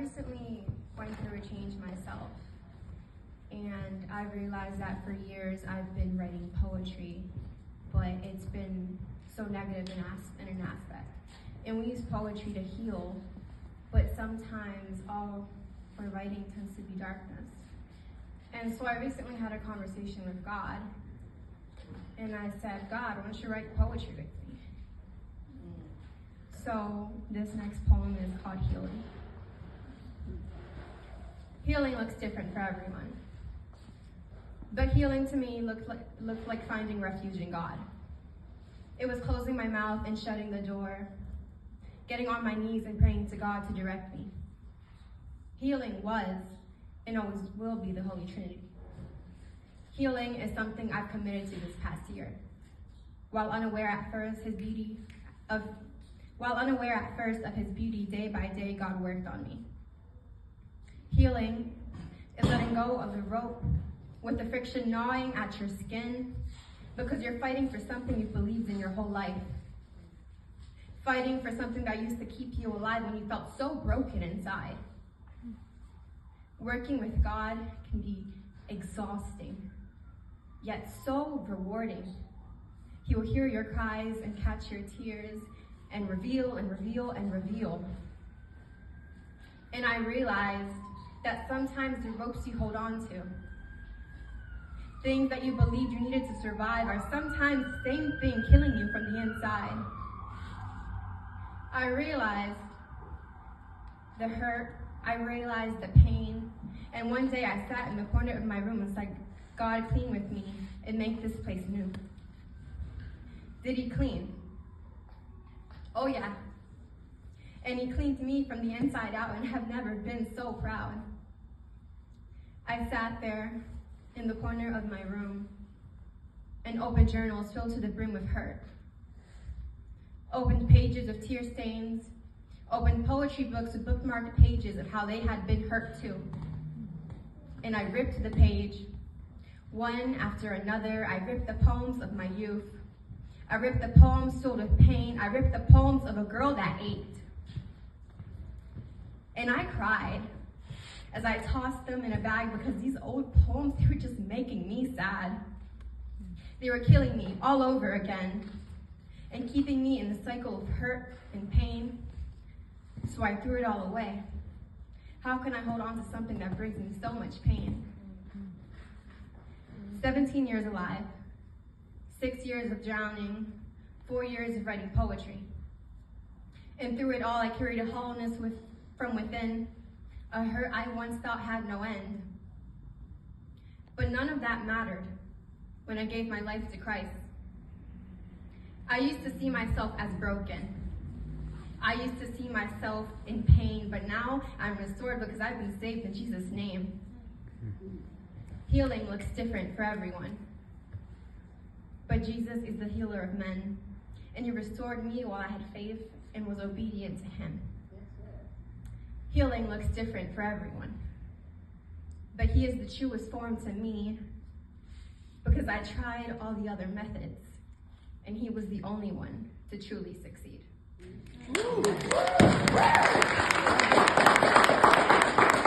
recently went through a change myself, and I realized that for years I've been writing poetry, but it's been so negative in an aspect. And we use poetry to heal, but sometimes all we're writing tends to be darkness. And so I recently had a conversation with God, and I said, God, why don't you write poetry with me? So this next poem is called Healing. Healing looks different for everyone. But healing to me looked like finding refuge in God. It was closing my mouth and shutting the door, getting on my knees and praying to God to direct me. Healing was and always will be the Holy Trinity. Healing is something I've committed to this past year. While unaware at first of his beauty, day by day, God worked on me. Healing is letting go of the rope with the friction gnawing at your skin because you're fighting for something you believed in your whole life. Fighting for something that used to keep you alive when you felt so broken inside. Working with God can be exhausting, yet so rewarding. He will hear your cries and catch your tears and reveal and reveal and reveal. And I realized that sometimes the ropes you hold on to, things that you believed you needed to survive, are sometimes the same thing killing you from the inside. I realized the hurt, I realized the pain, and one day I sat in the corner of my room and said, God, clean with me and make this place new. Did he clean? Oh yeah. And he cleaned me from the inside out, and have never been so proud. I sat there in the corner of my room and opened journals filled to the brim with hurt. Opened pages of tear stains, opened poetry books with bookmarked pages of how they had been hurt too. And I ripped the page, one after another. I ripped the poems of my youth. I ripped the poems filled with pain. I ripped the poems of a girl that ached. And I cried as I tossed them in a bag because these old poems, they were just making me sad. They were killing me all over again and keeping me in the cycle of hurt and pain. So I threw it all away. How can I hold on to something that brings me so much pain? 17 years alive, 6 years of drowning, 4 years of writing poetry. And through it all, I carried a hollowness from within, a hurt I once thought had no end. But none of that mattered when I gave my life to Christ. I used to see myself as broken. I used to see myself in pain, but now I'm restored because I've been saved in Jesus' name. Healing looks different for everyone. But Jesus is the healer of men, and he restored me while I had faith and was obedient to him. Healing looks different for everyone. But he is the truest form to me because I tried all the other methods, and he was the only one to truly succeed.